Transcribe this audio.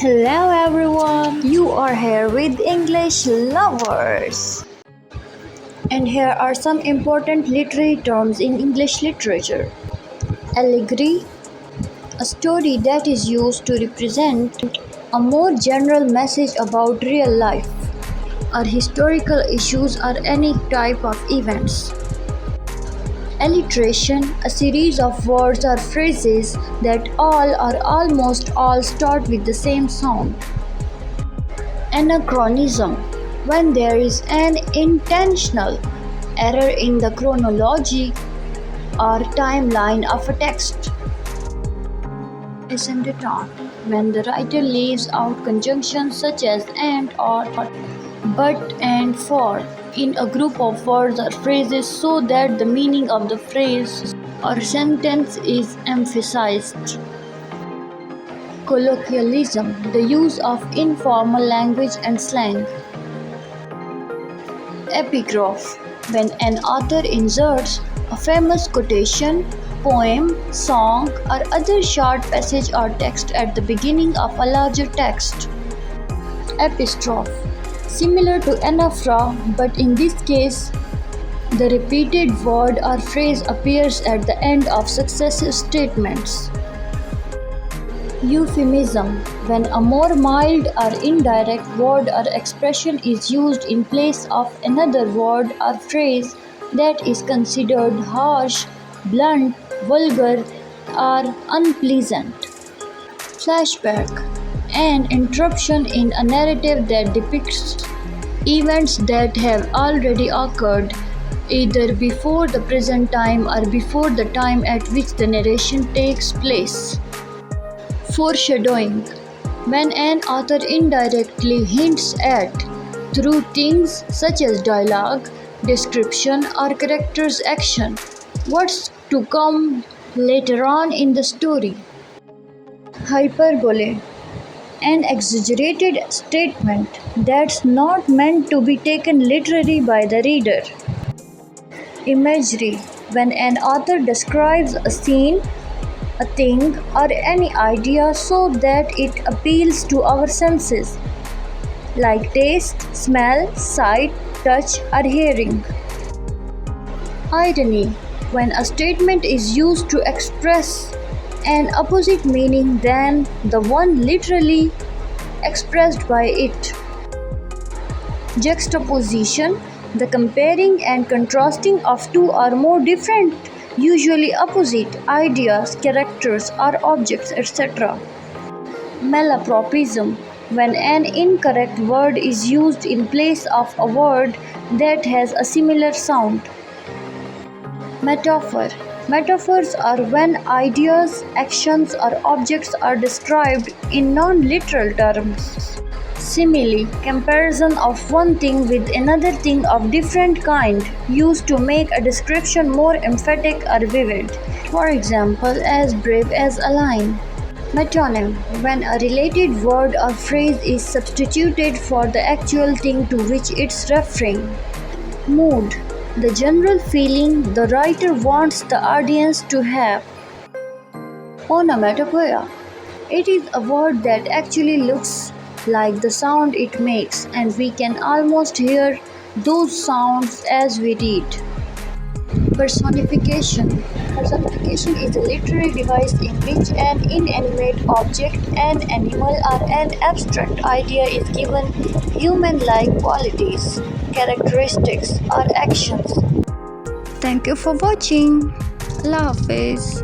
Hello everyone, you are here with English lovers. And here are some important literary terms in English literature. Allegory, a story that is used to represent a more general message about real life, or historical issues or any type of events. Alliteration, a series of words or phrases that all or almost all start with the same sound. Anachronism, when there is an intentional error in the chronology or timeline of a text. Ascendant, when the writer leaves out conjunctions such as and or but and for in a group of words or phrases so that the meaning of the phrase or sentence is emphasized. Colloquialism, the use of informal language and slang. Epigraph, when an author inserts a famous quotation, poem, song, or other short passage or text at the beginning of a larger text. Epistrophe, similar to anaphora, but in this case, the repeated word or phrase appears at the end of successive statements. Euphemism, when a more mild or indirect word or expression is used in place of another word or phrase that is considered harsh, blunt, vulgar, or unpleasant. Flashback, an interruption in a narrative that depicts events that have already occurred, either before the present time or before the time at which the narration takes place. Foreshadowing, when an author indirectly hints at, through things such as dialogue, description, or characters' action, what's to come later on in the story. Hyperbole, an exaggerated statement that's not meant to be taken literally by the reader. Imagery, when an author describes a scene, a thing, or any idea so that it appeals to our senses, like taste, smell, sight, touch, or hearing. Irony, when a statement is used to express an opposite meaning than the one literally expressed by it. Juxtaposition, the comparing and contrasting of two or more different, usually opposite, ideas, characters, or objects, etc. Malapropism, when an incorrect word is used in place of a word that has a similar sound. Metaphor, metaphors are when ideas, actions, or objects are described in non-literal terms. Simile, comparison of one thing with another thing of different kind, used to make a description more emphatic or vivid. For example, as brave as a lion. Metonym, when a related word or phrase is substituted for the actual thing to which it's referring. Mood, the general feeling the writer wants the audience to have. Onomatopoeia, it is a word that actually looks like the sound it makes, and we can almost hear those sounds as we read. Personification. Personification is a literary device in which an inanimate object, an animal, or an abstract idea is given human-like qualities, characteristics, or actions. Thank you for watching. Allah Hafiz.